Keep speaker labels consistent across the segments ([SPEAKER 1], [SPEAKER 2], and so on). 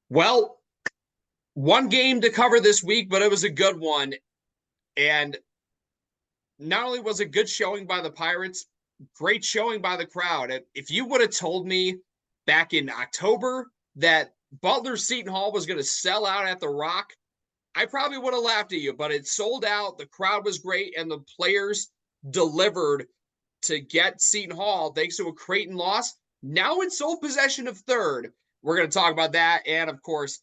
[SPEAKER 1] Well, one game to cover this week, but it was a good one. And not only was it good showing by the Pirates, great showing by the crowd. If you would have told me back in October that Butler Seton Hall was going to sell out at the Rock, I probably would have laughed at you, but it sold out. The crowd was great, and the players delivered to get Seton Hall thanks to a Creighton loss. Now in sole possession of third. We're going to talk about that and, of course,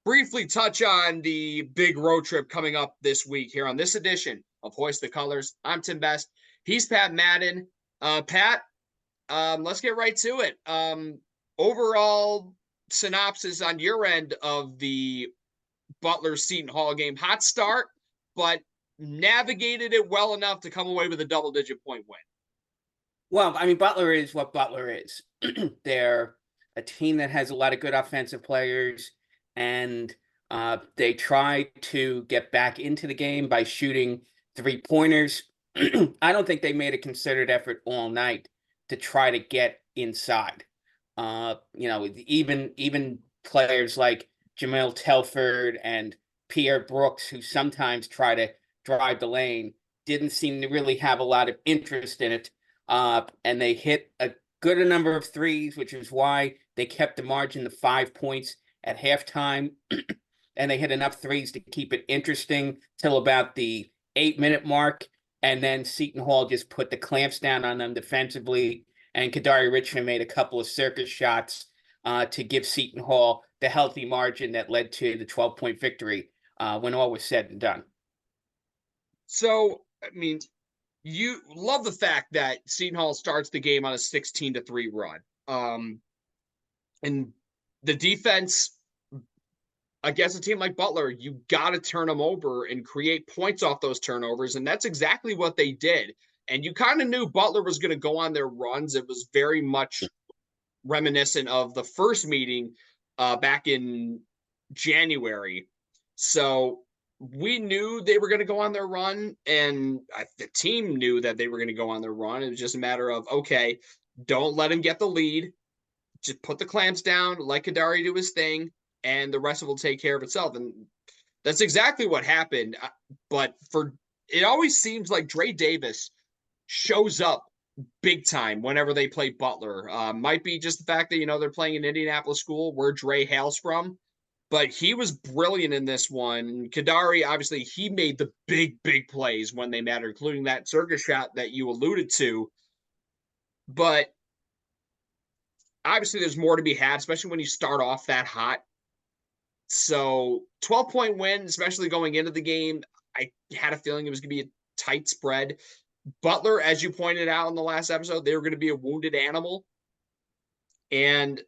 [SPEAKER 1] briefly touch on the big road trip coming up this week here on this edition of Hoist the Colors. I'm Tim Best. He's Pat Madden. Pat, let's get right to it. Overall synopsis on your end of the Butler Seton Hall game. Hot start, but navigated it well enough to come away with a double-digit point win.
[SPEAKER 2] Well, I mean, Butler is what Butler is. They're a team that has a lot of good offensive players, and they try to get back into the game by shooting three-pointers. I don't think they made a concerted effort all night to try to get inside. Even players like Jamil Telford and Pierre Brooks, who sometimes try to drive the lane, didn't seem to really have a lot of interest in it. And they hit a good number of threes, which is why they kept the margin to 5 points at halftime. And they hit enough threes to keep it interesting till about the 8-minute mark. And then Seton Hall just put the clamps down on them defensively. And Kadari Richmond made a couple of circus shots to give Seton Hall the healthy margin that led to the 12-point victory when all was said and done.
[SPEAKER 1] So, I mean, you love the fact that Seton Hall starts the game on a 16-3 run. And the defense against a team like Butler, you got to turn them over and create points off those turnovers. And that's exactly what they did. And you kind of knew Butler was going to go on their runs. It was very much reminiscent of the first meeting back in January. So we knew they were going to go on their run, and the team knew that they were going to go on their run. It was just a matter of, okay, don't let him get the lead. Just put the clamps down, let Kadari do his thing, and the rest of it will take care of itself. And that's exactly what happened. But it always seems like Dre Davis shows up big time whenever they play Butler. Might be just the fact that, they're playing in Indianapolis school where Dre hails from. But he was brilliant in this one. Kadari, obviously, he made the big plays when they mattered, including that circus shot that you alluded to. But obviously, there's more to be had, especially when you start off that hot. So 12-point win, especially going into the game, I had a feeling it was going to be a tight spread. Butler, as you pointed out in the last episode, they were going to be a wounded animal. And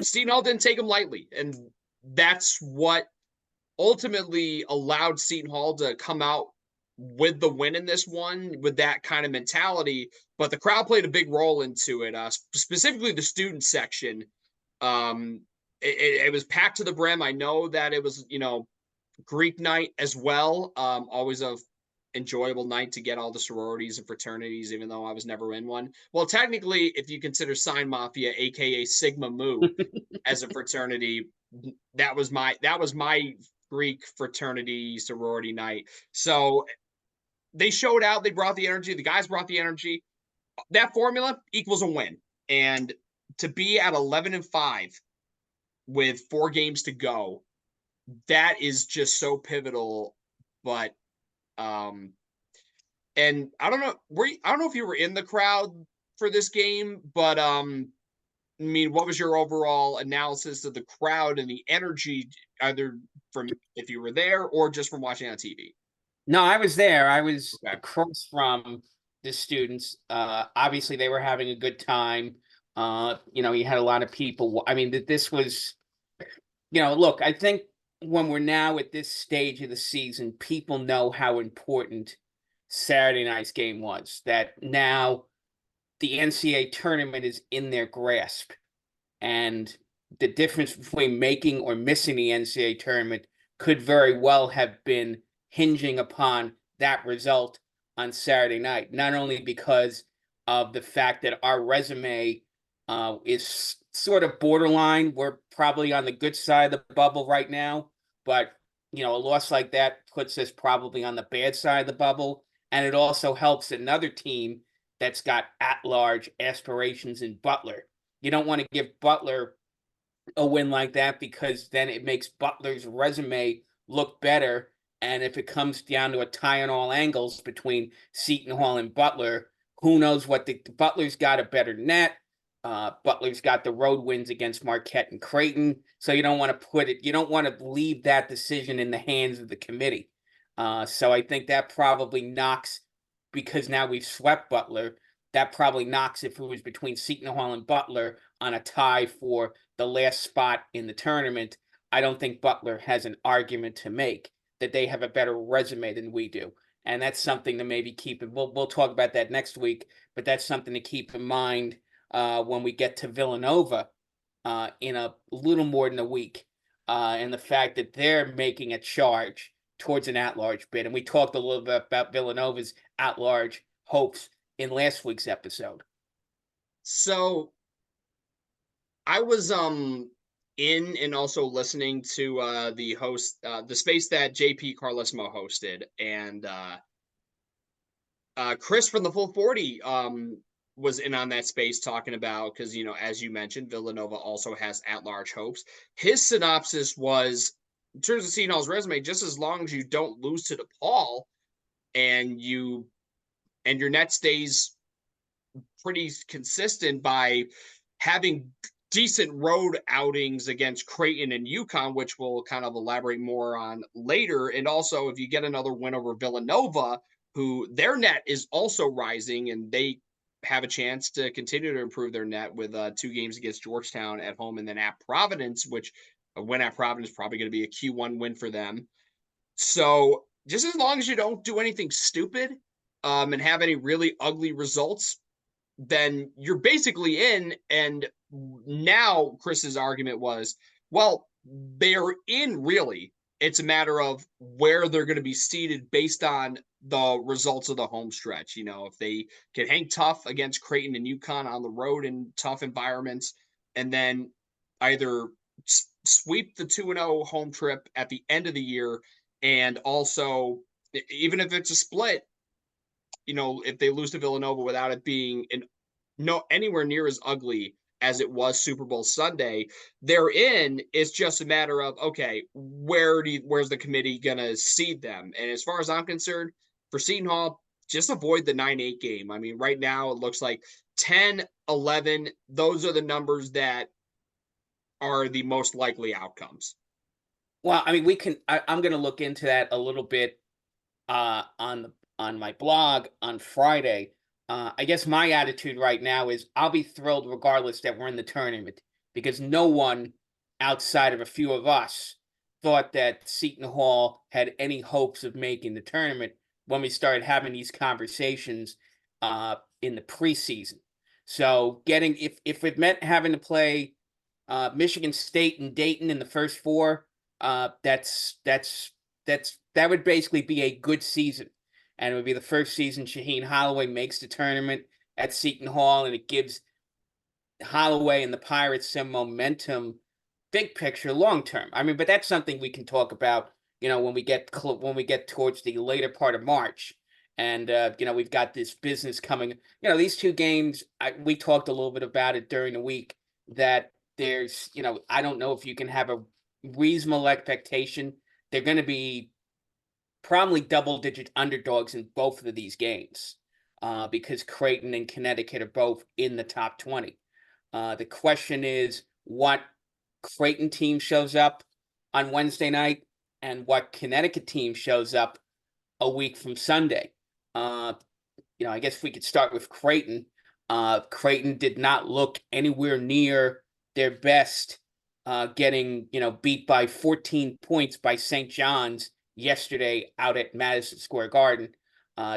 [SPEAKER 1] Seton Hall didn't take them lightly. And that's what ultimately allowed Seton Hall to come out with the win in this one, with that kind of mentality. But the crowd played a big role into it, specifically the student section. It was packed to the brim. I know that it was, Greek night as well. Always a enjoyable night to get all the sororities and fraternities, even though I was never in one. Well, technically, if you consider Sign Mafia, aka Sigma Mu, as a fraternity, that was my Greek fraternity sorority night. So they showed out. They brought the energy. The guys brought the energy. That formula equals a win. And to be at 11-5 with 4 games to go, that is just so pivotal. But and I don't know, I don't know if you were in the crowd for this game, but I mean, what was your overall analysis of the crowd and the energy, either from if you were there or just from watching on TV?
[SPEAKER 2] No, I was there. I was across from the students. Obviously, they were having a good time. You had a lot of people. I mean, this was, look, I think when we're now at this stage of the season, people know how important Saturday night's game was. That now the NCAA tournament is in their grasp. And the difference between making or missing the NCAA tournament could very well have been hinging upon that result on Saturday night, not only because of the fact that our resume is sort of borderline. We're probably on the good side of the bubble right now, but a loss like that puts us probably on the bad side of the bubble, and it also helps another team that's got at-large aspirations in Butler. You don't want to give Butler a win like that because then it makes Butler's resume look better. And if it comes down to a tie on all angles between Seton Hall and Butler, who knows what the Butler's got a better net. Butler's got the road wins against Marquette and Creighton. So you don't want to leave that decision in the hands of the committee. So I think that probably knocks, because now we've swept Butler, that probably knocks, if it was between Seton Hall and Butler, on a tie for the last spot in the tournament. I don't think Butler has an argument to make that they have a better resume than we do. And that's something to maybe keep in. We'll talk about that next week, but that's something to keep in mind when we get to Villanova in a little more than a week, and the fact that they're making a charge towards an at-large bid. And we talked a little bit about Villanova's at-large hopes in last week's episode.
[SPEAKER 1] So I was in and also listening to the host, the space that JP Carlesimo hosted, and Chris from the Full 40 was in on that space talking about, because as you mentioned, Villanova also has at-large hopes. His synopsis was, in terms of Seton Hall's resume, just as long as you don't lose to DePaul and your net stays pretty consistent by having decent road outings against Creighton and UConn, which we'll kind of elaborate more on later. And also, if you get another win over Villanova, who their net is also rising, and they have a chance to continue to improve their net with 2 games against Georgetown at home and then at Providence, which a win at Providence is probably going to be a Q1 win for them. So just as long as you don't do anything stupid and have any really ugly results, then you're basically in. And now Chris's argument was, well, they're in really. It's a matter of where they're going to be seated based on the results of the home stretch. If they can hang tough against Creighton and UConn on the road in tough environments, and then either sweep the 2-0 home trip at the end of the year, and also, even if it's a split, if they lose to Villanova without it being anywhere near as ugly as it was Super Bowl Sunday, they're in. It's just a matter of, okay, where's the committee gonna seed them? And as far as I'm concerned, for Seton Hall, just avoid the 9-8 game. I mean, right now it looks like 10, 11. Those are the numbers that are the most likely outcomes.
[SPEAKER 2] Well, I mean, I'm going to look into that a little bit on my blog on Friday. I guess my attitude right now is I'll be thrilled regardless that we're in the tournament, because no one outside of a few of us thought that Seton Hall had any hopes of making the tournament when we started having these conversations in the preseason. So if it meant having to play Michigan State and Dayton in the first 4, that would basically be a good season. And it would be the first season Shaheen Holloway makes the tournament at Seton Hall, and it gives Holloway and the Pirates some momentum, big picture, long term. I mean, but that's something we can talk about, when we get towards the later part of March, and we've got this business coming. These 2 games, we talked a little bit about it during the week, that there's, I don't know if you can have a reasonable expectation. They're going to be probably double-digit underdogs in both of these games because Creighton and Connecticut are both in the top 20. The question is what Creighton team shows up on Wednesday night and what Connecticut team shows up a week from Sunday. I guess we could start with Creighton. Creighton did not look anywhere near their best, getting beat by 14 points by St. John's yesterday out at Madison Square Garden.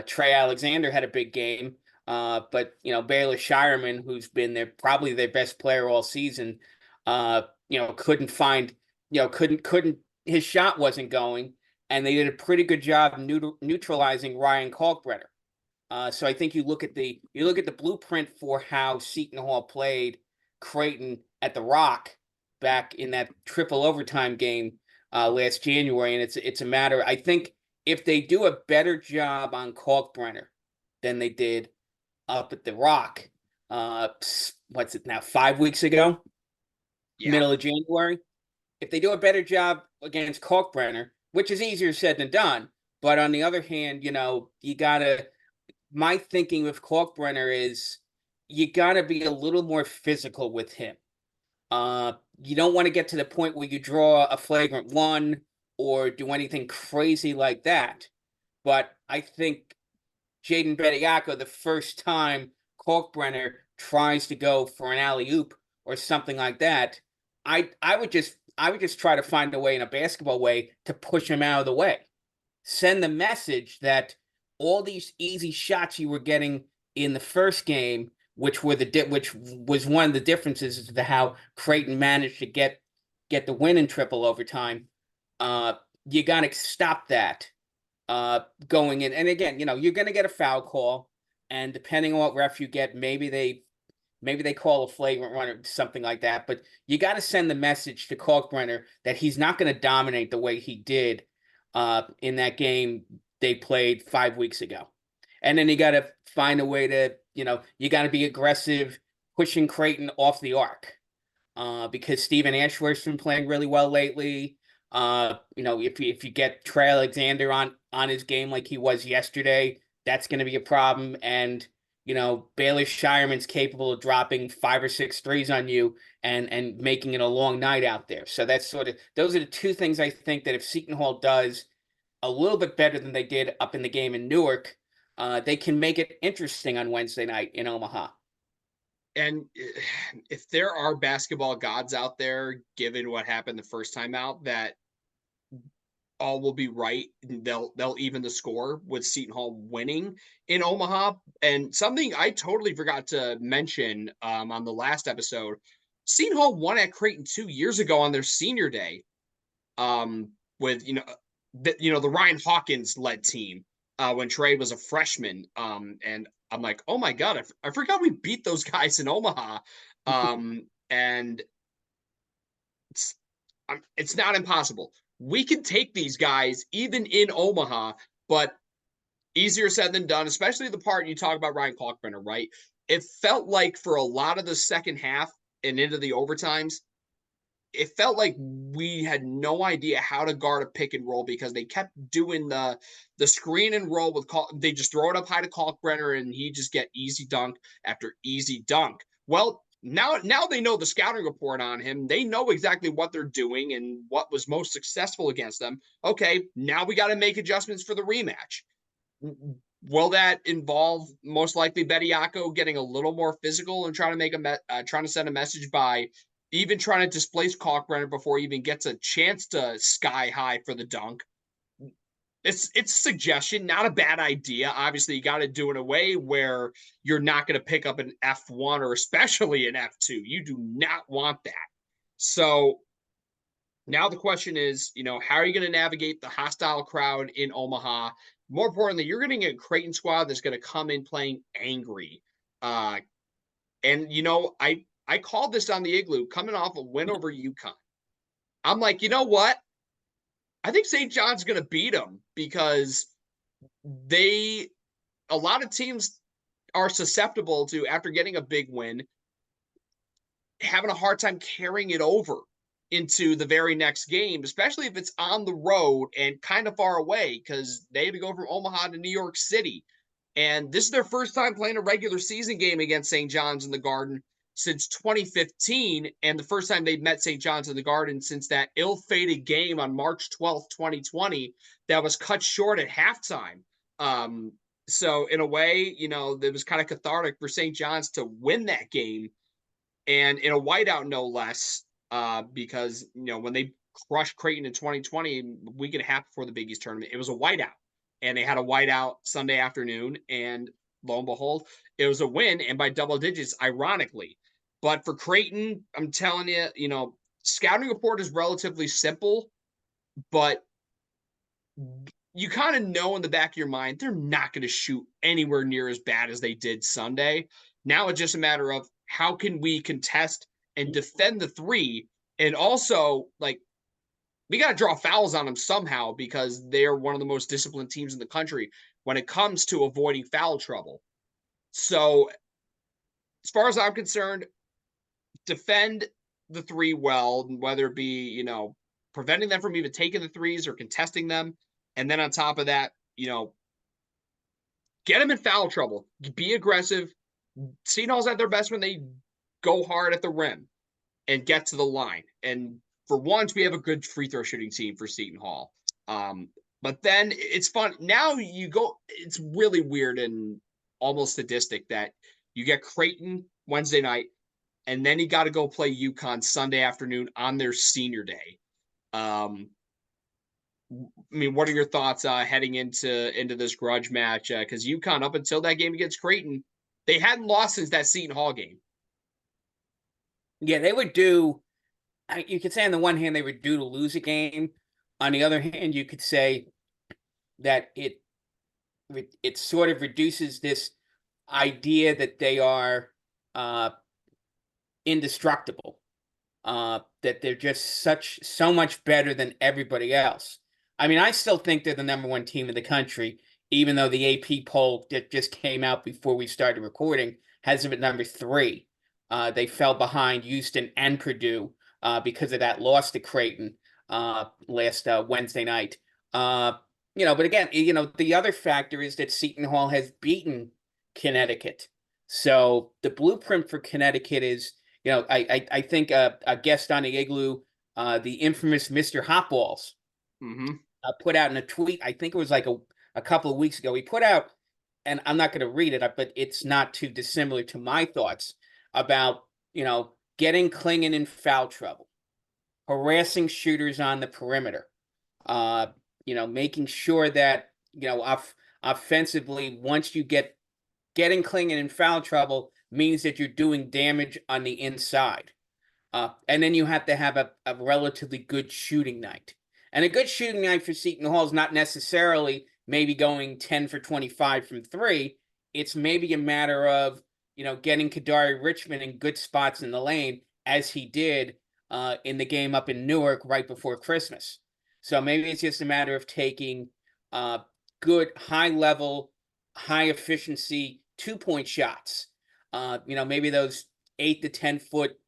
[SPEAKER 2] Trey Alexander had a big game, but Baylor Shireman, who's been probably their best player all season, couldn't find, couldn't his shot wasn't going, and they did a pretty good job neutralizing Ryan Kalkbrenner. So I think you look at the blueprint for how Seton Hall played Creighton at the Rock back in that triple overtime game last January, and it's a matter. I think if they do a better job on Kalkbrenner than they did up at the Rock, what's it now, 5 weeks ago,
[SPEAKER 1] Yeah.
[SPEAKER 2] middle of January. If they do a better job against Kalkbrenner, which is easier said than done, but on the other hand, you gotta. My thinking with Kalkbrenner is you gotta be a little more physical with him. You don't want to get to the point where you draw a flagrant one or do anything crazy like that. But I think Jaden Bediako, the first time Kalkbrenner tries to go for an alley oop or something like that, I would just try to find a way in a basketball way to push him out of the way. Send the message that all these easy shots you were getting in the first game, which was one of the differences as to how Creighton managed to get the win in triple overtime. You got to stop that going in. And again, you're going to get a foul call, and depending on what ref you get, maybe they call a flagrant one or something like that. But you got to send the message to Kalkbrenner that he's not going to dominate the way he did in that game they played 5 weeks ago. And then you got to find a way to, you got to be aggressive, pushing Creighton off the arc because Steven Ashworth's been playing really well lately. If you get Trey Alexander on his game like he was yesterday, that's going to be a problem. And Baylor Shireman's capable of dropping 5 or 6 threes on you and making it a long night out there. So those are the two things I think that if Seton Hall does a little bit better than they did up in the game in Newark, they can make it interesting on Wednesday night in Omaha.
[SPEAKER 1] And if there are basketball gods out there, given what happened the first time out, that all will be right. They'll even the score with Seton Hall winning in Omaha. And something I totally forgot to mention on the last episode, Seton Hall won at Creighton 2 years ago on their senior day. With the Ryan Hawkins led team when Trey was a freshman. And I'm like, oh my god, I forgot we beat those guys in Omaha. And it's not impossible. We can take these guys even in Omaha, but easier said than done, especially the part you talk about Ryan Kalkbrenner, right? It felt like for a lot of the second half and into the overtimes, it felt like we had no idea how to guard a pick and roll because they kept doing the screen and roll with they just throw it up high to Kalkbrenner and he just get easy dunk after easy dunk. Well, now they know the scouting report on him. They know exactly what they're doing and what was most successful against them. Okay, now we got to make adjustments for the rematch. Will that involve most likely Bediako getting a little more physical and trying to send a message by even trying to displace Kalkbrenner before he even gets a chance to sky high for the dunk? It's a suggestion, not a bad idea. Obviously, you got to do it in a way where you're not going to pick up an F1 or especially an F2. You do not want that. So now the question is, how are you going to navigate the hostile crowd in Omaha? More importantly, you're going to get a Creighton squad that's going to come in playing angry. And, I called this on the Igloo coming off a win over UConn. I'm like, you know what? I think St. John's going to beat them because a lot of teams are susceptible to, after getting a big win, having a hard time carrying it over into the very next game, especially if it's on the road and kind of far away because they had to go from Omaha to New York City. And this is their first time playing a regular season game against St. John's in the Garden since 2015, and the first time they'd met St. John's in the Garden since that ill-fated game on March 12th, 2020, that was cut short at halftime. So in a way, it was kind of cathartic for St. John's to win that game, and in a whiteout, no less, because, when they crushed Creighton in 2020, a week and a half before the Big East tournament, it was a whiteout. And they had a whiteout Sunday afternoon, and lo and behold, it was a win, and by double digits, ironically. But for Creighton, I'm telling you, scouting report is relatively simple, but you kind of know in the back of your mind they're not going to shoot anywhere near as bad as they did Sunday. Now it's just a matter of how can we contest and defend the three. And also, like, we got to draw fouls on them somehow because they're one of the most disciplined teams in the country when it comes to avoiding foul trouble. So, as far as I'm concerned, defend the three well, whether it be, preventing them from even taking the threes or contesting them. And then on top of that, get them in foul trouble. Be aggressive. Seton Hall's at their best when they go hard at the rim and get to the line. And for once, we have a good free throw shooting team for Seton Hall. But then it's fun. Now it's really weird and almost sadistic that you get Creighton Wednesday night, and then you got to go play UConn Sunday afternoon on their senior day. What are your thoughts heading into this grudge match? Because UConn, up until that game against Creighton, they hadn't lost since that Seton Hall game.
[SPEAKER 2] Yeah, they would do. You could say on the one hand they were due to lose a game. On the other hand, you could say that it sort of reduces this idea that they are indestructible, that they're just so much better than everybody else. I mean, I still think they're the number one team in the country, even though the AP poll that just came out before we started recording has them at number 3. They fell behind Houston and Purdue because of that loss to Creighton last Wednesday night. But again, the other factor is that Seton Hall has beaten Connecticut. So the blueprint for Connecticut is, I think a guest on the Igloo, the infamous Mr. Hotballs, put out in a tweet, I think it was like a couple of weeks ago, he put out, and I'm not going to read it, but it's not too dissimilar to my thoughts about, getting Klingon in foul trouble, harassing shooters on the perimeter, making sure that, offensively, once you getting Klingon in foul trouble means that you're doing damage on the inside. And then you have to have a relatively good shooting night. And a good shooting night for Seton Hall is not necessarily maybe going 10 for 25 from 3. It's maybe a matter of, getting Kadari Richmond in good spots in the lane, as he did in the game up in Newark right before Christmas. So maybe it's just a matter of taking good, high-level, high-efficiency 2-point shots. Maybe those 8 to 10-foot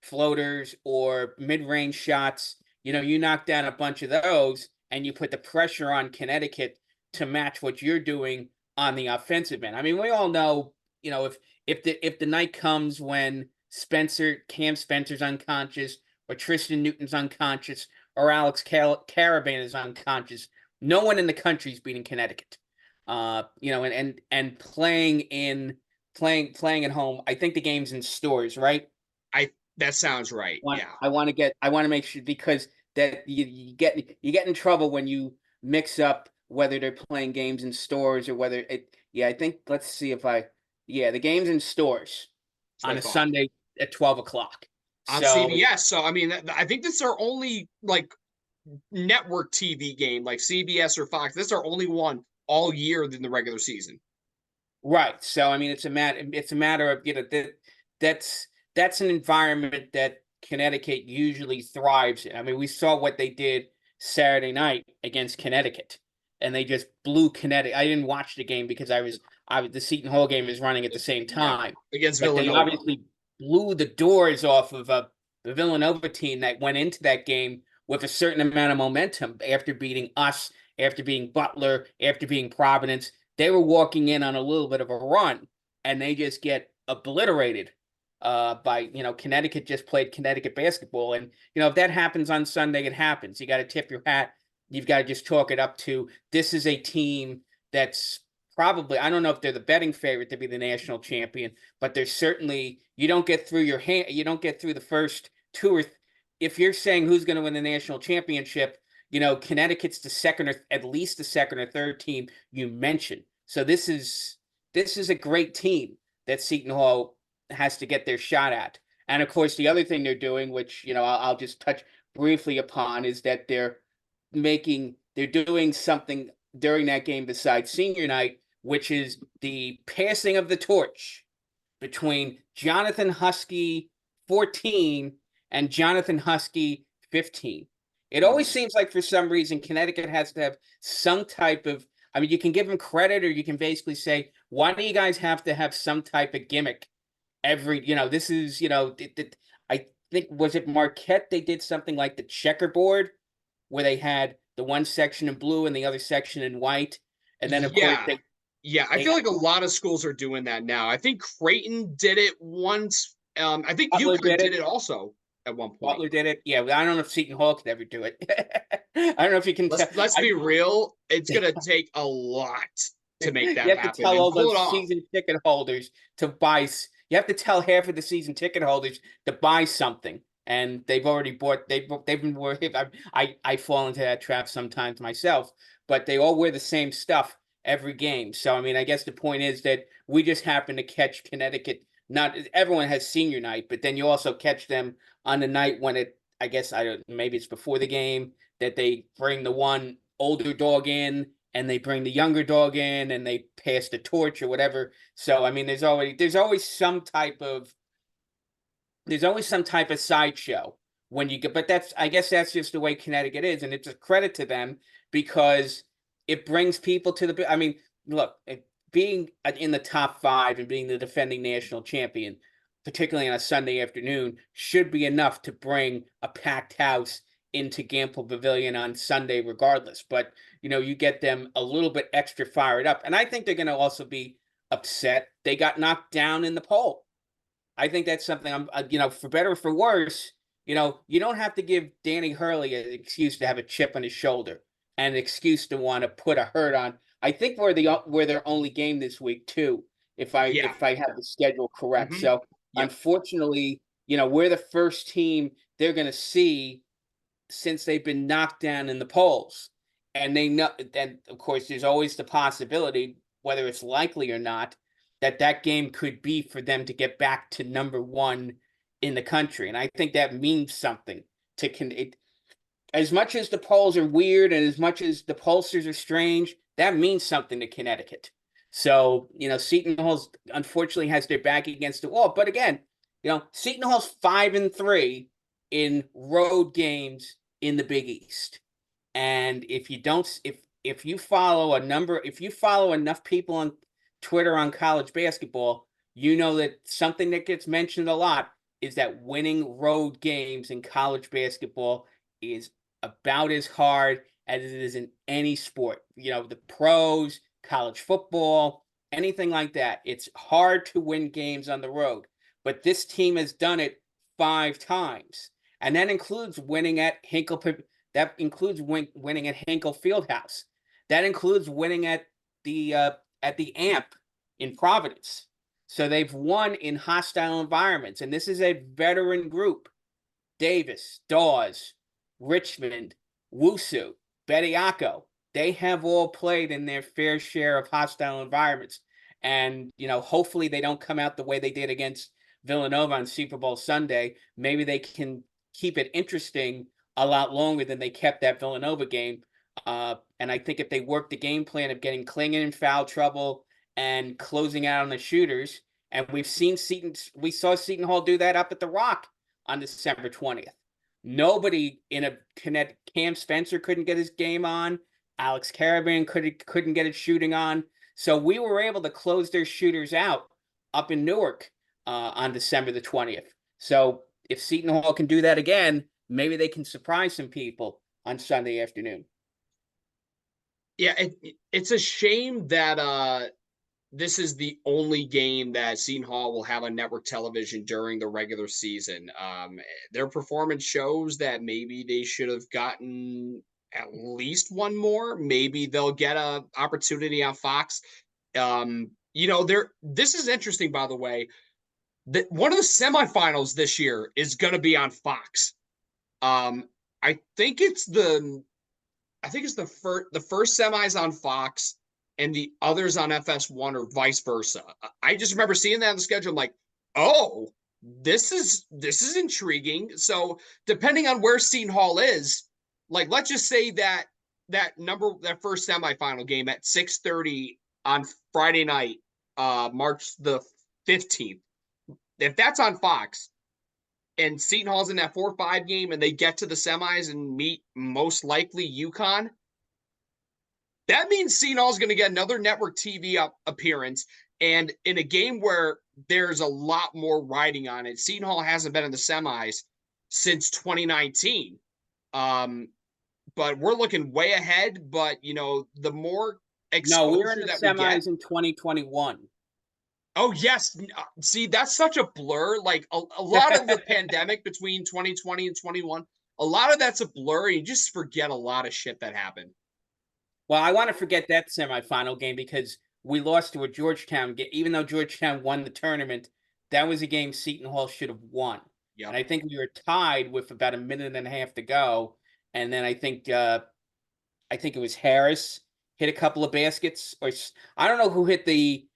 [SPEAKER 2] floaters or mid-range shots. You knock down a bunch of those and you put the pressure on Connecticut to match what you're doing on the offensive end. I mean, we all know, if the night comes when Cam Spencer's unconscious, or Tristan Newton's unconscious, or Alex Caravan is unconscious, no one in the country is beating Connecticut. And playing at home. I think the game's in Stores, right?
[SPEAKER 1] That sounds right. Yeah.
[SPEAKER 2] I want to make sure, because that you get in trouble when you mix up whether they're playing games in Stores or whether it. Yeah, I think, let's see if the game's in Stores on a Sunday at 12 o'clock
[SPEAKER 1] on CBS. So I mean, I think this is our only network TV game, like CBS or Fox. This is our only one all year in the regular season.
[SPEAKER 2] Right. So I mean, it's a matter of that's an environment that Connecticut usually thrives in. I mean, we saw what they did Saturday night against Connecticut, and they just blew Connecticut. I didn't watch the game because the Seton Hall game is running at the same time.
[SPEAKER 1] Against
[SPEAKER 2] but
[SPEAKER 1] Villanova.
[SPEAKER 2] They obviously blew the doors off of the Villanova team that went into that game with a certain amount of momentum after beating us, after beating Butler, after beating Providence. They were walking in on a little bit of a run, and they just get obliterated by, Connecticut just played Connecticut basketball. And, if that happens on Sunday, it happens. You got to tip your hat. You've got to just chalk it up to, this is a team that's probably, I don't know if they're the betting favorite to be the national champion, but they're certainly, you don't get through the first two, or if you're saying who's going to win the national championship, Connecticut's at least the second or third team you mentioned. So this is a great team that Seton Hall has to get their shot at. And of course, the other thing they're doing, which, I'll just touch briefly upon, is that they're doing something during that game besides senior night, which is the passing of the torch between Jonathan Husky 14 and Jonathan Husky 15. It always seems like for some reason Connecticut has to have some type of, I mean, you can give them credit or you can basically say, why do you guys have to have some type of gimmick every, this is, I think, was it Marquette? They did something like the checkerboard where they had the one section in blue and the other section in white. And then, of course,
[SPEAKER 1] Yeah. Yeah, I
[SPEAKER 2] they
[SPEAKER 1] feel
[SPEAKER 2] had
[SPEAKER 1] like a lot of schools are doing that now. I think Creighton did it once. I think
[SPEAKER 2] Butler
[SPEAKER 1] UConn
[SPEAKER 2] did
[SPEAKER 1] did
[SPEAKER 2] it.
[SPEAKER 1] it also at one point.
[SPEAKER 2] Butler did it. Yeah, I don't know if Seton Hall could ever do it. I don't know if you can tell.
[SPEAKER 1] Let's be real. It's gonna take a lot to make
[SPEAKER 2] You
[SPEAKER 1] that
[SPEAKER 2] have to
[SPEAKER 1] happen
[SPEAKER 2] tell
[SPEAKER 1] and
[SPEAKER 2] all
[SPEAKER 1] pull it
[SPEAKER 2] those
[SPEAKER 1] off.
[SPEAKER 2] season ticket holders to buy. You have to tell half of the season ticket holders to buy something, and they've already bought. They've been worried. I fall into that trap sometimes myself, but they all wear the same stuff every game. So I mean, I guess the point is that we just happen to catch Connecticut. Not everyone has senior night, but then you also catch them on the night when it. I guess I don't. Maybe it's before the game that they bring the one older dog in and they bring the younger dog in and they pass the torch or whatever. So I mean, there's always some type of sideshow when you get, but I guess that's just the way Connecticut is, and it's a credit to them because it brings people to the. I mean, look, being in the top five and being the defending national champion, particularly on a Sunday afternoon, should be enough to bring a packed house into Gamble Pavilion on Sunday, regardless. But you get them a little bit extra fired up, and I think they're going to also be upset they got knocked down in the poll. I think that's something for better or for worse, you don't have to give Danny Hurley an excuse to have a chip on his shoulder and an excuse to want to put a hurt on. I think we're their only game this week too,
[SPEAKER 1] Yeah.
[SPEAKER 2] if I have the schedule correct.
[SPEAKER 1] Hmm.
[SPEAKER 2] So
[SPEAKER 1] Yep.
[SPEAKER 2] unfortunately, we're the first team they're going to see since they've been knocked down in the polls. And they know, and of course, there's always the possibility, whether it's likely or not, that game could be for them to get back to number one in the country. And I think that means something as much as the polls are weird and as much as the pollsters are strange, that means something to Connecticut. So, Seton Hall unfortunately has their back against the wall. But again, Seton Hall's 5-3 in road games in the Big East. And if you follow enough people on Twitter on college basketball, you know that something that gets mentioned a lot is that winning road games in college basketball is about as hard as it is in any sport. The pros, college football, anything like that. It's hard to win games on the road. But this team has done it 5 times. And that includes winning at Hinkle. That includes winning at Hinkle Fieldhouse. That includes winning at the AMP in Providence. So they've won in hostile environments, and this is a veteran group: Davis, Dawes, Richmond, Wusu, Bediako. They have all played in their fair share of hostile environments, and hopefully they don't come out the way they did against Villanova on Super Bowl Sunday. Maybe they can keep it interesting a lot longer than they kept that Villanova game. And I think if they work the game plan of getting Klingon in foul trouble and closing out on the shooters, and we saw Seton Hall do that up at the Rock on December 20th. Nobody in a Cam Spencer couldn't get his game on. Alex Caravan couldn't get his shooting on. So we were able to close their shooters out up in Newark on December the 20th. So if Seton Hall can do that again, maybe they can surprise some people on Sunday afternoon.
[SPEAKER 1] Yeah, it's a shame that this is the only game that Seton Hall will have on network television during the regular season. Their performance shows that maybe they should have gotten at least one more. Maybe they'll get a opportunity on Fox. This is interesting, by the way. That one of the semifinals this year is going to be on Fox. Um, I think it's the first semis on Fox and the others on FS1 or vice versa. I just remember seeing that on the schedule. I'm like, oh, this is intriguing. So depending on where Seton Hall is, like let's just say that first semifinal game at 6:30 on Friday night, March the 15th. If that's on Fox, and Seton Hall's in that 4-5 game and they get to the semis and meet most likely UConn, that means Seton Hall's going to get another network TV appearance. And in a game where there's a lot more riding on it, Seton Hall hasn't been in the semis since 2019. But we're looking way ahead. But, the more
[SPEAKER 2] No, we were in
[SPEAKER 1] exposure
[SPEAKER 2] the
[SPEAKER 1] that we get.
[SPEAKER 2] semis in 2021.
[SPEAKER 1] Oh, yes. See, that's such a blur. Like a lot of the pandemic between 2020 and 21, a lot of that's a blur. You just forget a lot of shit that happened.
[SPEAKER 2] Well, I want to forget that semifinal game because we lost to a Georgetown game. Even though Georgetown won the tournament, that was a game Seton Hall should have won. And
[SPEAKER 1] Yep.
[SPEAKER 2] I think we were tied with about a minute and a half to go. And then I think it was Harris hit a couple of baskets, or I don't know who hit the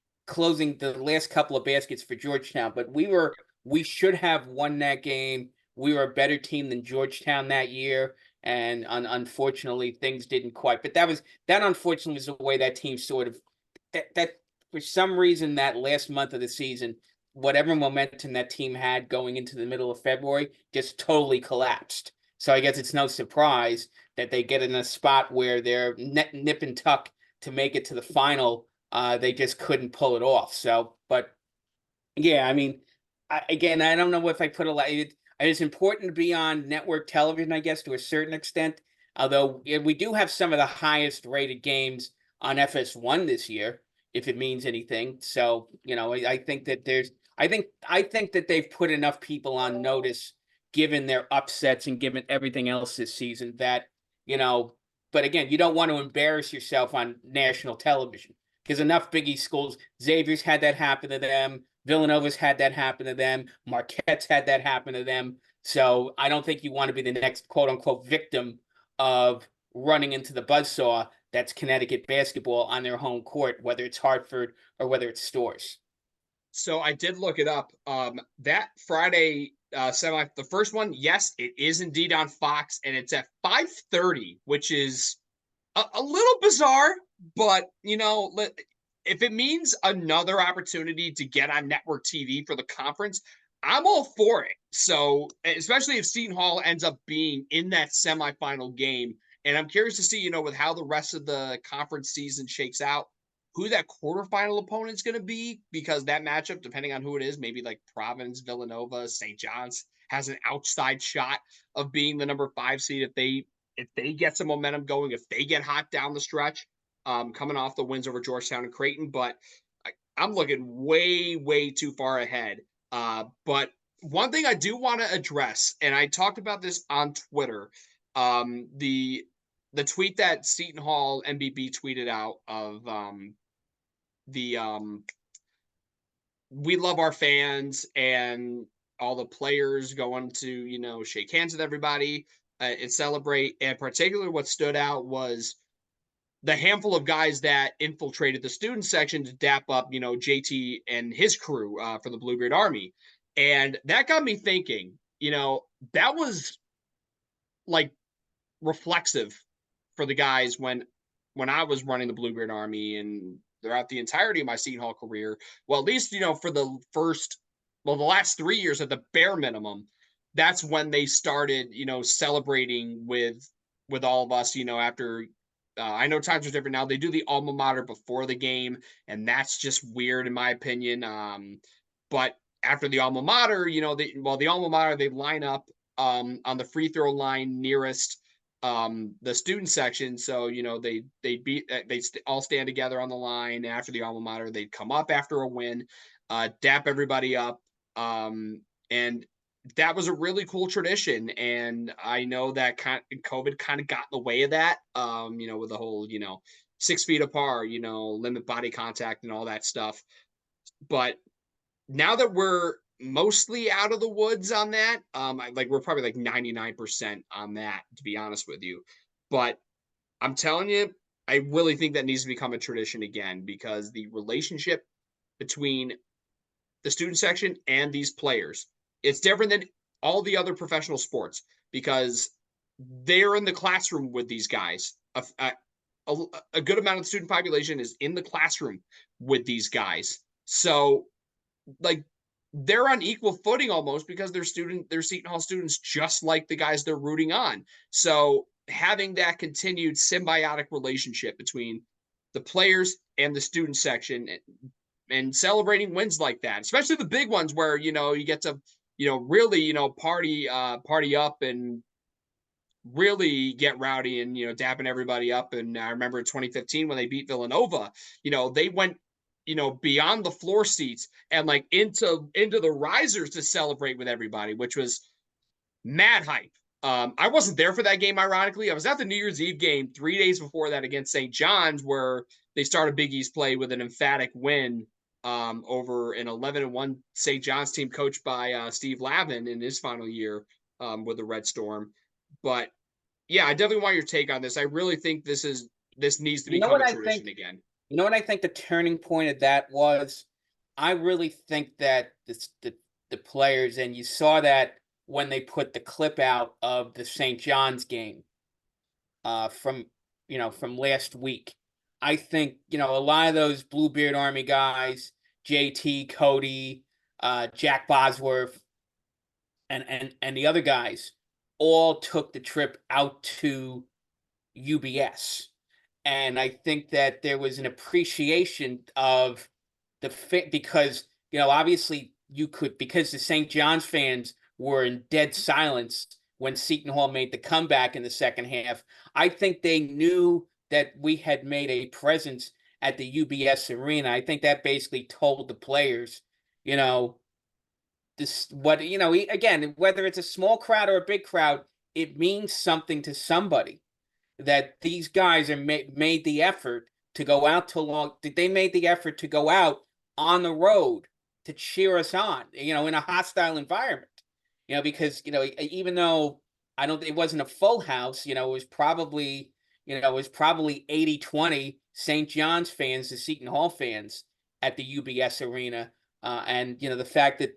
[SPEAKER 2] last couple of baskets for Georgetown, but we should have won that game. We were a better team than Georgetown that year, and unfortunately things didn't quite. But that unfortunately was the way that team sort of that for some reason that last month of the season, whatever momentum that team had going into the middle of February just totally collapsed. So I guess it's no surprise that they get in a spot where they're nip and tuck to make it to the final. They just couldn't pull it off. So, but yeah, I mean, I don't know if I put a lot. It's important to be on network television, I guess, to a certain extent. Although we do have some of the highest rated games on FS1 this year, if it means anything. So, I think that I think that they've put enough people on notice, given their upsets and given everything else this season, that but again, you don't want to embarrass yourself on national television because enough Big East schools, Xavier's had that happen to them, Villanova's had that happen to them, Marquette's had that happen to them. So I don't think you want to be the next quote unquote victim of running into the buzzsaw that's Connecticut basketball on their home court, whether it's Hartford or whether it's Storrs.
[SPEAKER 1] So I did look it up. That Friday semi, the first one, yes, it is indeed on Fox, and it's at 5:30, which is a little bizarre, but if it means another opportunity to get on network TV for the conference, I'm all for it. So, especially if Seton Hall ends up being in that semifinal game, and I'm curious to see, with how the rest of the conference season shakes out, who that quarterfinal opponent's going to be, because that matchup, depending on who it is, maybe like Providence, Villanova, St. John's, has an outside shot of being the number 5 seed if they get some momentum going, if they get hot down the stretch, coming off the wins over Georgetown and Creighton. But I'm looking way, way too far ahead. But one thing I do want to address, and I talked about this on Twitter, the tweet that Seton Hall MBB tweeted out of the we love our fans and all the players going to shake hands with everybody and celebrate. And particularly what stood out was the handful of guys that infiltrated the student section to dap up JT and his crew for the Bluebeard Army. And that got me thinking, that was like reflexive for the guys when I was running the Bluebeard Army and throughout the entirety of my Seton Hall career. Well, at least, for the last 3 years at the bare minimum, that's when they started, celebrating with all of us, after I know times are different now. They do the alma mater before the game, and that's just weird in my opinion. But after the alma mater, the alma mater, they line up on the free throw line nearest the student section. So they all stand together on the line after the alma mater. They'd come up after a win, dap everybody up, and that was a really cool tradition. And I know that COVID kind of got in the way of that, with the whole 6 feet apart, limit body contact and all that stuff. But now that we're mostly out of the woods on that, we're probably like 99% on that, to be honest with you. But I'm telling you, I really think that needs to become a tradition again, because the relationship between the student section and these players, it's different than all the other professional sports, because they're in the classroom with these guys. A good amount of the student population is in the classroom with these guys. So, like, they're on equal footing almost because they're Seton Hall students just like the guys they're rooting on. So having that continued symbiotic relationship between the players and the student section and celebrating wins like that, especially the big ones where you get to really party up and really get rowdy and dapping everybody up. And I remember in 2015 when they beat Villanova, they went beyond the floor seats and like into the risers to celebrate with everybody, which was mad hype. I wasn't there for that game, ironically. I was at the New Year's Eve game 3 days before that against St. John's, where they started Big East play with an emphatic win over an 11-1 St. John's team coached by Steve Lavin in his final year with the Red Storm. But yeah, I definitely want your take on this. I really think this needs to
[SPEAKER 2] You know
[SPEAKER 1] become
[SPEAKER 2] what
[SPEAKER 1] a
[SPEAKER 2] I
[SPEAKER 1] tradition
[SPEAKER 2] think?
[SPEAKER 1] again.
[SPEAKER 2] You know what I think the turning point of that was? I really think that the players, and you saw that when they put the clip out of the St. John's game from from last week. I think a lot of those Bluebeard Army guys, JT, Cody, Jack Bosworth, and the other guys all took the trip out to UBS. And I think that there was an appreciation of the fit because, obviously you could, because the St. John's fans were in dead silence when Seton Hall made the comeback in the second half. I think they knew that we had made a presence at the UBS arena. I think that basically told the players, you know, this what again, whether it's a small crowd or a big crowd, it means something to somebody that these guys are made the effort to go out to long. They made the effort to go out on the road to cheer us on, in a hostile environment, because even though I don't, it wasn't a full house, it was probably 80-20 St. John's fans to Seton Hall fans at the UBS arena. And the fact that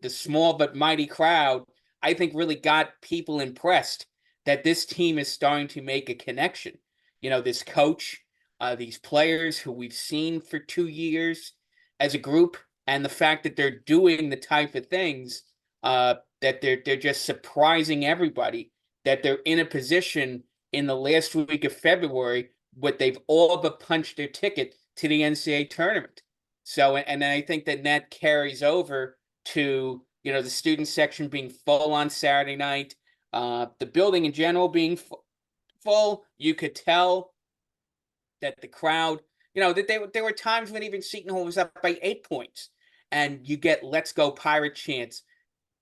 [SPEAKER 2] the small but mighty crowd, I think, really got people impressed that this team is starting to make a connection. This coach, these players who we've seen for 2 years as a group, and the fact that they're doing the type of things that they're just surprising everybody, that they're in a position in the last week of February, but they've all but punched their ticket to the NCAA tournament. So, and then I think that carries over to, the student section being full on Saturday night, the building in general being full. You could tell that the crowd, that there were times when even Seton Hall was up by 8 points, and you get "Let's go Pirate" chants,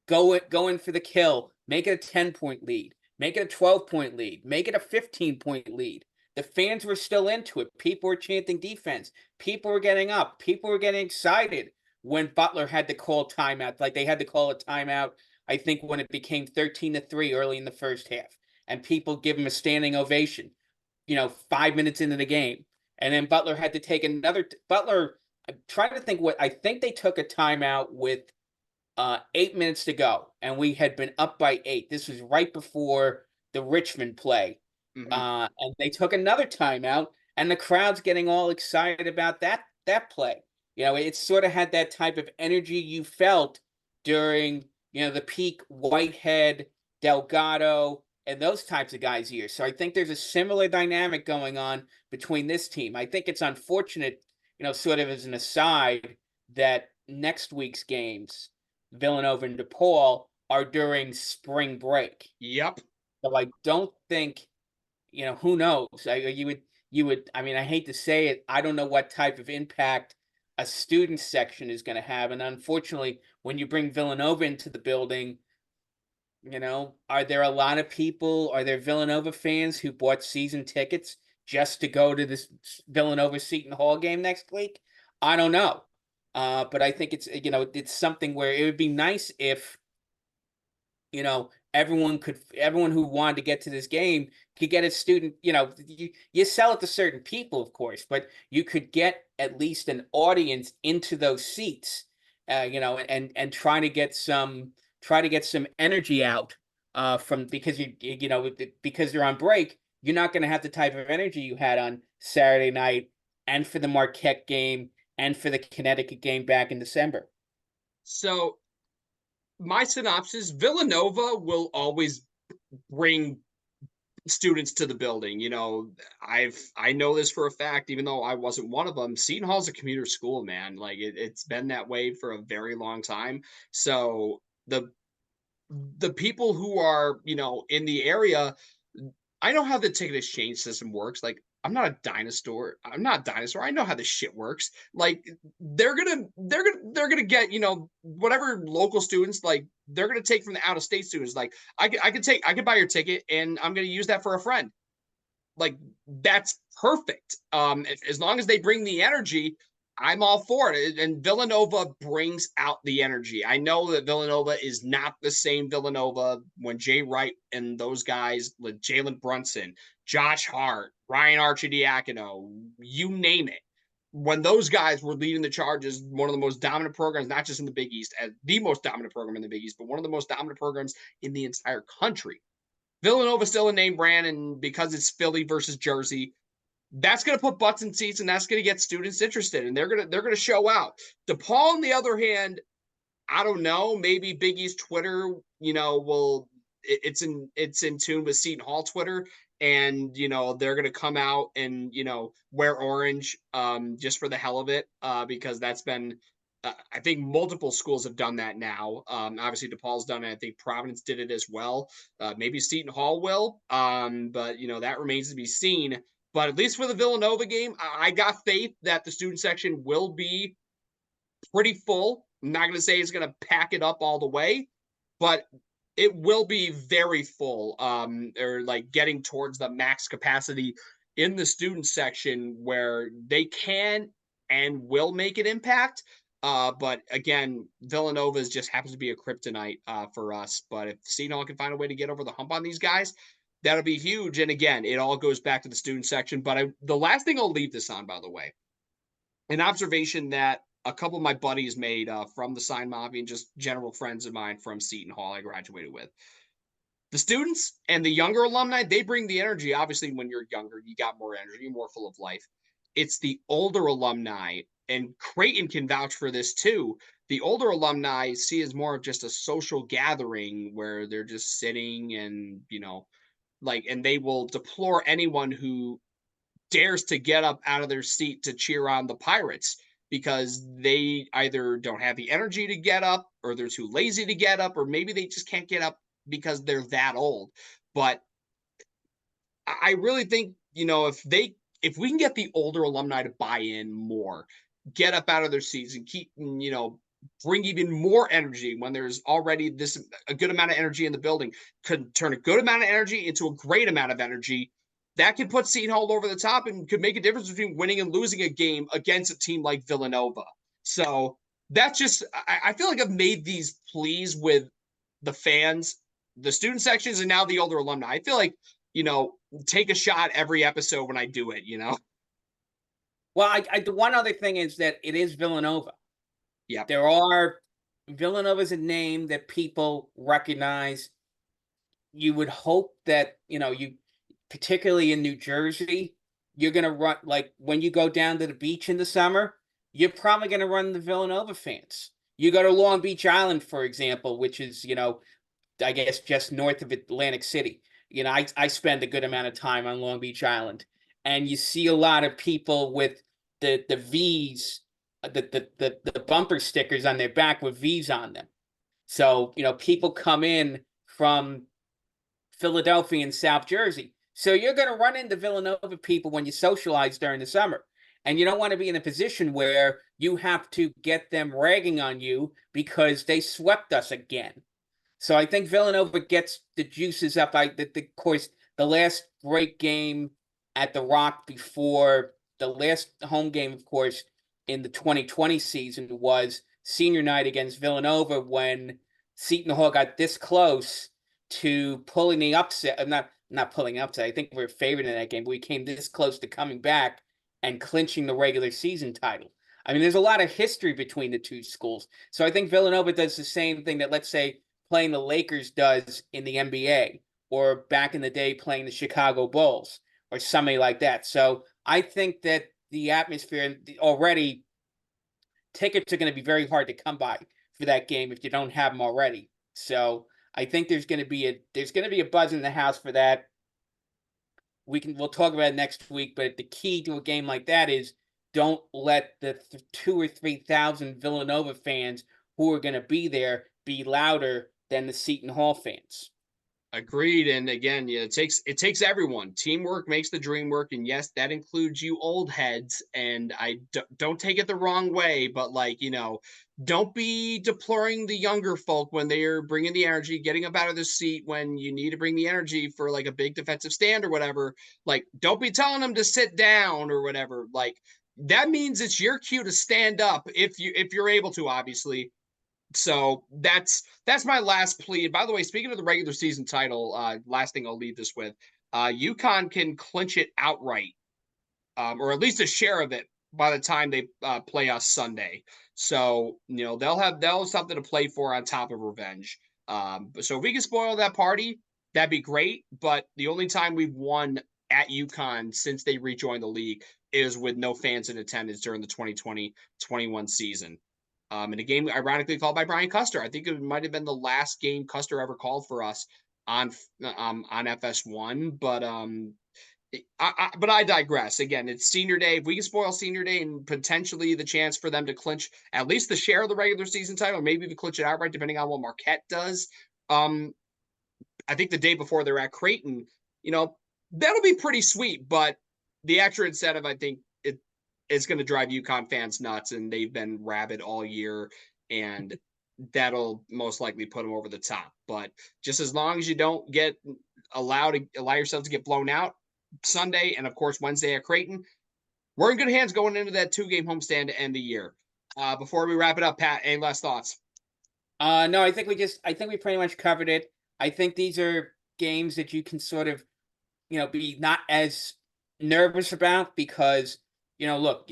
[SPEAKER 2] go in for the kill, make it a 10-point lead, make it a 12-point lead, make it a 15-point lead. The fans were still into it. People were chanting defense. People were getting up. People were getting excited when Butler had to call timeout. Like, they had to call a timeout, I think, when it became 13-3 early in the first half. And people give him a standing ovation, 5 minutes into the game. And then Butler had to take another. Butler, I'm trying to think I think they took a timeout with 8 minutes to go. And we had been up by 8. This was right before the Richmond play. And they took another timeout, and the crowd's getting all excited about that play. It sort of had that type of energy you felt during, the peak Whitehead, Delgado, and those types of guys' years. So I think there's a similar dynamic going on between this team. I think it's unfortunate, sort of as an aside, that next week's games, Villanova and DePaul, are during spring break.
[SPEAKER 1] Yep.
[SPEAKER 2] So I don't think, who knows? You would. I mean, I hate to say it. I don't know what type of impact a student section is going to have. And unfortunately, when you bring Villanova into the building, are there a lot of people? Are there Villanova fans who bought season tickets just to go to this Villanova Seton Hall game next week? I don't know. But I think it's something where it would be nice if, everyone who wanted to get to this game could get a student. You sell it to certain people, of course, but you could get at least an audience into those seats, and try to get some energy out from, because because they're on break. You're not going to have the type of energy you had on Saturday night, and for the Marquette game, and for the Connecticut game back in December.
[SPEAKER 1] So my synopsis: Villanova will always bring students to the building. I know this for a fact, even though I wasn't one of them. Seton Hall's a commuter school, man. Like it's been that way for a very long time. So the people who are, in the area, I know how the ticket exchange system works. Like, I'm not a dinosaur. I'm not a dinosaur. I know how this shit works. Like, they're gonna get, whatever local students, like, they're gonna take from the out of state students. Like, I could buy your ticket and I'm gonna use that for a friend. Like, that's perfect. As long as they bring the energy, I'm all for it. And Villanova brings out the energy. I know that Villanova is not the same Villanova when Jay Wright and those guys, like Jalen Brunson, Josh Hart, Ryan Archidiakono, you name it. When those guys were leading the charge as one of the most dominant programs, not just in the Big East, as the most dominant program in the Big East, but one of the most dominant programs in the entire country. Villanova's still a name brand, and because it's Philly versus Jersey, that's going to put butts in seats, and that's going to get students interested, and they're going to show out. DePaul, on the other hand, I don't know. Maybe Big East Twitter, will it's in tune with Seton Hall Twitter, and they're going to come out and wear orange, just for the hell of it, because that's been. I think multiple schools have done that now. Obviously, DePaul's done it. I think Providence did it as well. Maybe Seton Hall will, but that remains to be seen. But at least for the Villanova game, I got faith that the student section will be pretty full. I'm not going to say it's going to pack it up all the way, but it will be very full, or like getting towards the max capacity in the student section where they can and will make an impact. But again, Villanova just happens to be a kryptonite for us. But if Seton Hall can find a way to get over the hump on these guys, that'll be huge. And again, it all goes back to the student section. But the last thing I'll leave this on, by the way, an observation that a couple of my buddies made from the Sign Mafia and just general friends of mine from Seton Hall I graduated with. The students and the younger alumni, they bring the energy. Obviously, when you're younger, you got more energy, you're more full of life. It's the older alumni, and Creighton can vouch for this too. The older alumni see as more of just a social gathering where they're just sitting and, and they will deplore anyone who dares to get up out of their seat to cheer on the Pirates because they either don't have the energy to get up or they're too lazy to get up, or maybe they just can't get up because they're that old. But I really think, if we can get the older alumni to buy in more, get up out of their seats and keep, bring even more energy when there's already a good amount of energy in the building, could turn a good amount of energy into a great amount of energy. That could put Seton Hall over the top and could make a difference between winning and losing a game against a team like Villanova. So that's just, I feel like I've made these pleas with the fans, the student sections, and now the older alumni. I feel like, take a shot every episode when I do it.
[SPEAKER 2] Well, the one other thing is that it is Villanova.
[SPEAKER 1] Yeah.
[SPEAKER 2] Villanova's a name that people recognize. You would hope that, particularly in New Jersey, you're going to run, like when you go down to the beach in the summer, you're probably going to run the Villanova fans. You go to Long Beach Island, for example, which is, I guess just north of Atlantic City. I spend a good amount of time on Long Beach Island, and you see a lot of people with the V's, the bumper stickers on their back with V's on them. So, people come in from Philadelphia and South Jersey. So you're going to run into Villanova people when you socialize during the summer. And you don't want to be in a position where you have to get them ragging on you because they swept us again. So I think Villanova gets the juices up. Of course, the last great game at the Rock before the last home game, of course, in the 2020 season was senior night against Villanova when Seton Hall got this close to pulling the upset. Not pulling upset. I think we were favored in that game, but we came this close to coming back and clinching the regular season title. I mean, there's a lot of history between the two schools. So I think Villanova does the same thing that, let's say, playing the Lakers does in the NBA, or back in the day playing the Chicago Bulls or somebody like that. So I think that the atmosphere already, tickets are going to be very hard to come by for that game if you don't have them already. So I think there's going to be a buzz in the house for that. We'll talk about it next week, but the key to a game like that is don't let the 2 or 3 thousand Villanova fans who are going to be there be louder than the Seton Hall fans.
[SPEAKER 1] Agreed. And again, yeah, it takes everyone. Teamwork makes the dream work, and yes, that includes you old heads. And don't take it the wrong way, but like don't be deploring the younger folk when they are bringing the energy, getting up out of the seat when you need to bring the energy for like a big defensive stand or whatever. Like, don't be telling them to sit down or whatever. Like, that means it's your cue to stand up if you're able to, obviously. So that's my last plea. And by the way, speaking of the regular season title, last thing I'll leave this with, UConn can clinch it outright, or at least a share of it by the time they play us Sunday. So they'll have something to play for on top of revenge. So if we can spoil that party, that'd be great. But the only time we've won at UConn since they rejoined the league is with no fans in attendance during the 2020-21 season. In a game ironically called by Brian Custer. I think it might have been the last game Custer ever called for us on FS1. But I digress. Again, it's senior day. If we can spoil senior day and potentially the chance for them to clinch at least the share of the regular season title, or maybe even clinch it outright, depending on what Marquette does. I think the day before they're at Creighton, that'll be pretty sweet. But the extra incentive, I think, it's going to drive UConn fans nuts, and they've been rabid all year, and that'll most likely put them over the top. But just as long as you don't allow yourself to get blown out Sunday and of course Wednesday at Creighton, we're in good hands going into that 2-game homestand to end the year. Before we wrap it up, Pat, any last thoughts?
[SPEAKER 2] No, I think we pretty much covered it. I think these are games that you can sort of, be not as nervous about because look,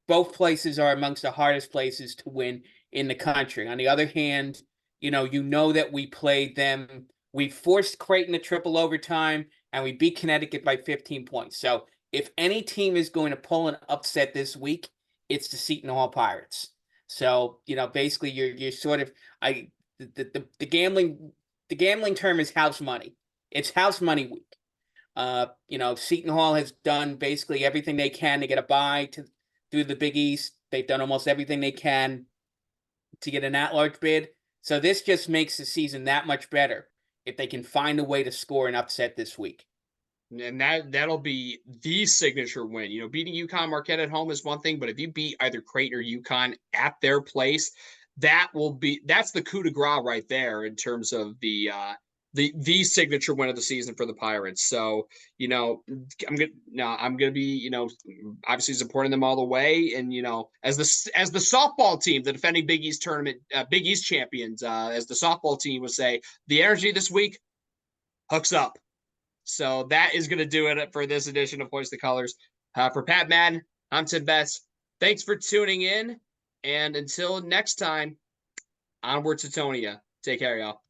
[SPEAKER 2] both places are amongst the hardest places to win in the country. On the other hand, that we played them. We forced Creighton to triple overtime, and we beat Connecticut by 15 points. So if any team is going to pull an upset this week, it's the Seton Hall Pirates. So basically, you're sort of the gambling term is house money. It's house money week. Seton Hall has done basically everything they can to get a bye through the Big East. They've done almost everything they can to get an at-large bid. So this just makes the season that much better if they can find a way to score an upset this week.
[SPEAKER 1] And that'll be the signature win. Beating UConn Marquette at home is one thing, but if you beat either Creighton or UConn at their place, that's the coup de grace right there in terms of the signature win of the season for the Pirates. So, I'm gonna be, obviously supporting them all the way. And, as the softball team, the defending Big East tournament, Big East champions, as the softball team would say, the energy this week hooks up. So that is going to do it for this edition of Hoist the Colors. For Pat Madden, I'm Tim Best. Thanks for tuning in. And until next time, onward to Tonia. Take care, y'all.